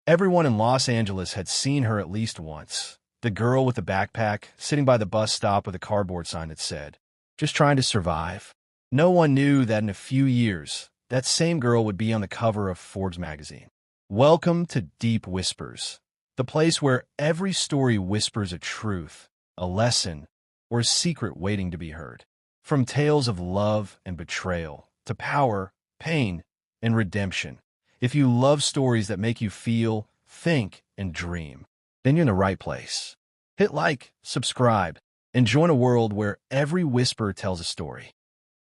Everyone in Los Angeles had seen her at least once. The girl with the backpack, sitting by the bus stop with a cardboard sign that said, "Just trying to survive." No one knew that in a few years, that same girl would be on the cover of Forbes magazine. Welcome to Deep Whispers, the place where every story whispers a truth, a lesson, or a secret waiting to be heard. From tales of love and betrayal to power, pain, and redemption. If you love stories that make you feel, think, and dream, then you're in the right place. Hit like, subscribe, and join a world where every whisper tells a story.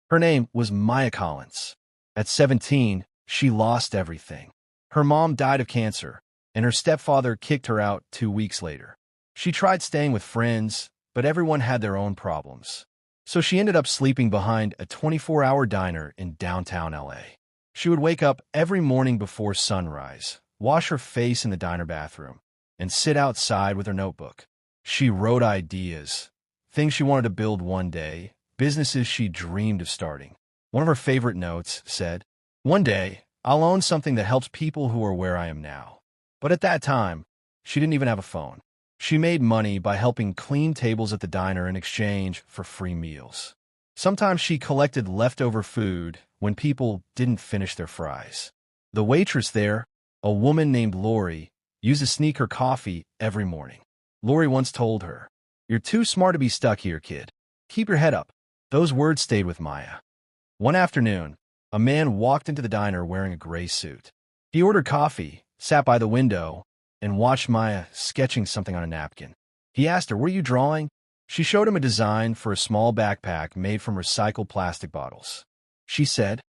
Her name was Maya Collins. At 17, she lost everything. Her mom died of cancer, and her stepfather kicked her out 2 weeks later. She tried staying with friends, but everyone had their own problems. So she ended up sleeping behind a 24-hour diner in downtown LA. She would wake up every morning before sunrise, wash her face in the diner bathroom, and sit outside with her notebook. She wrote ideas, things she wanted to build one day, businesses she dreamed of starting. One of her favorite notes said, "One day, I'll own something that helps people who are where I am now." But at that time, she didn't even have a phone. She made money by helping clean tables at the diner in exchange for free meals. Sometimes she collected leftover food when people didn't finish their fries. The waitress there, a woman named Lori, used to sneak her coffee every morning. Lori once told her, "You're too smart to be stuck here, kid. Keep your head up." Those words stayed with Maya. One afternoon, a man walked into the diner wearing a gray suit. He ordered coffee, sat by the window, and watched Maya sketching something on a napkin. He asked her, "What are you drawing?" She showed him a design for a small backpack made from recycled plastic bottles. She said,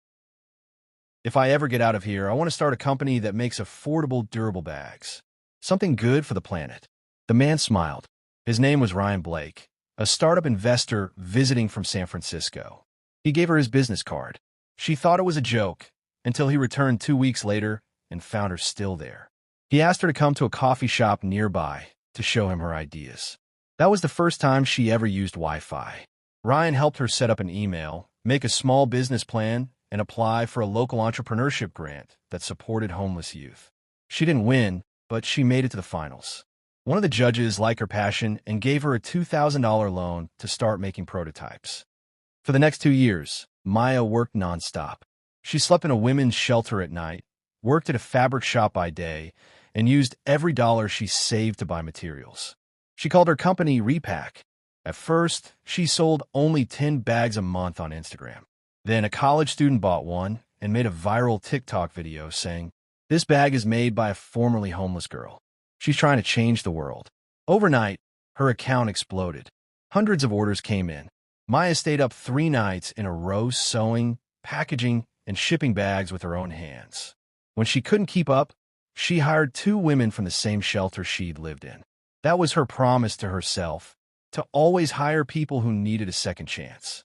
"If I ever get out of here, I want to start a company that makes affordable, durable bags. Something good for the planet." The man smiled. His name was Ryan Blake, a startup investor visiting from San Francisco. He gave her his business card. She thought it was a joke until he returned 2 weeks later and found her still there. He asked her to come to a coffee shop nearby to show him her ideas. That was the first time she ever used Wi-Fi. Ryan helped her set up an email, make a small business plan, and apply for a local entrepreneurship grant that supported homeless youth. She didn't win, but she made it to the finals. One of the judges liked her passion and gave her a $2,000 loan to start making prototypes. For the next 2 years, Maya worked nonstop. She slept in a women's shelter at night, worked at a fabric shop by day, and used every dollar she saved to buy materials. She called her company Repack. At first, she sold only 10 bags a month on Instagram. Then a college student bought one and made a viral TikTok video saying, "This bag is made by a formerly homeless girl. She's trying to change the world." Overnight, her account exploded. Hundreds of orders came in. Maya stayed up 3 nights in a row sewing, packaging, and shipping bags with her own hands. When she couldn't keep up, she hired 2 women from the same shelter she'd lived in. That was her promise to herself, to always hire people who needed a second chance.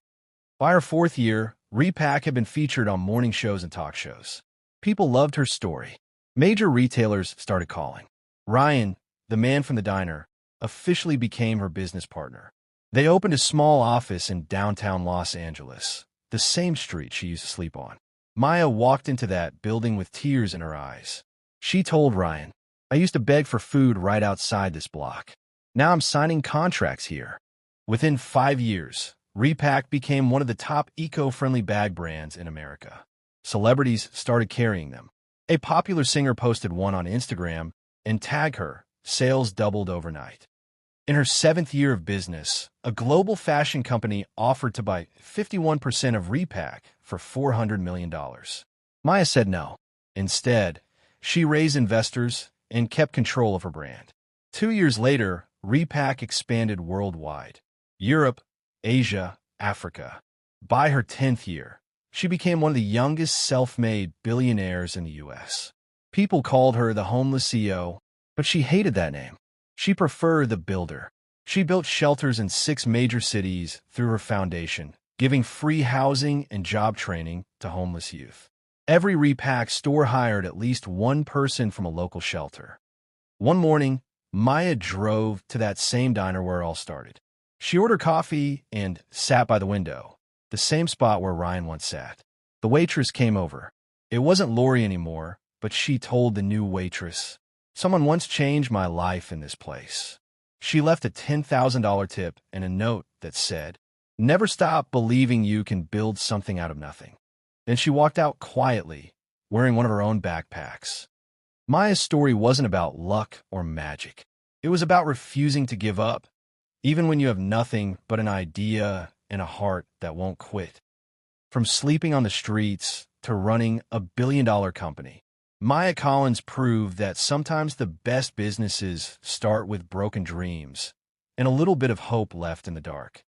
By her 4th year, Repack had been featured on morning shows and talk shows. People loved her story. Major retailers started calling. Ryan, the man from the diner, officially became her business partner. They opened a small office in downtown Los Angeles, the same street she used to sleep on. Maya walked into that building with tears in her eyes. She told Ryan, "I used to beg for food right outside this block. Now I'm signing contracts here." Within 5 years, Repack became one of the top eco-friendly bag brands in America. Celebrities started carrying them. A popular singer posted one on Instagram and tagged her. Sales doubled overnight. In her 7th year of business, a global fashion company offered to buy 51% of Repack for $400 million. Maya said no. Instead, she raised investors and kept control of her brand. 2 years later, Repack expanded worldwide. Europe, Asia, Africa. By her 10th year, she became one of the youngest self-made billionaires in the U.S. People called her the homeless CEO, but she hated that name. She preferred the builder. She built shelters in 6 major cities through her foundation, giving free housing and job training to homeless youth. Every Repack store hired at least one person from a local shelter. One morning, Maya drove to that same diner where it all started. She ordered coffee and sat by the window, the same spot where Ryan once sat. The waitress came over. It wasn't Lori anymore, but she told the new waitress, Someone once changed my life in this place. She left a $10,000 tip and a note that said, "Never stop believing you can build something out of nothing." Then she walked out quietly, wearing one of her own backpacks. Maya's story wasn't about luck or magic. It was about refusing to give up, even when you have nothing but an idea and a heart that won't quit. From sleeping on the streets to running a billion-dollar company, Maya Collins proved that sometimes the best businesses start with broken dreams and a little bit of hope left in the dark.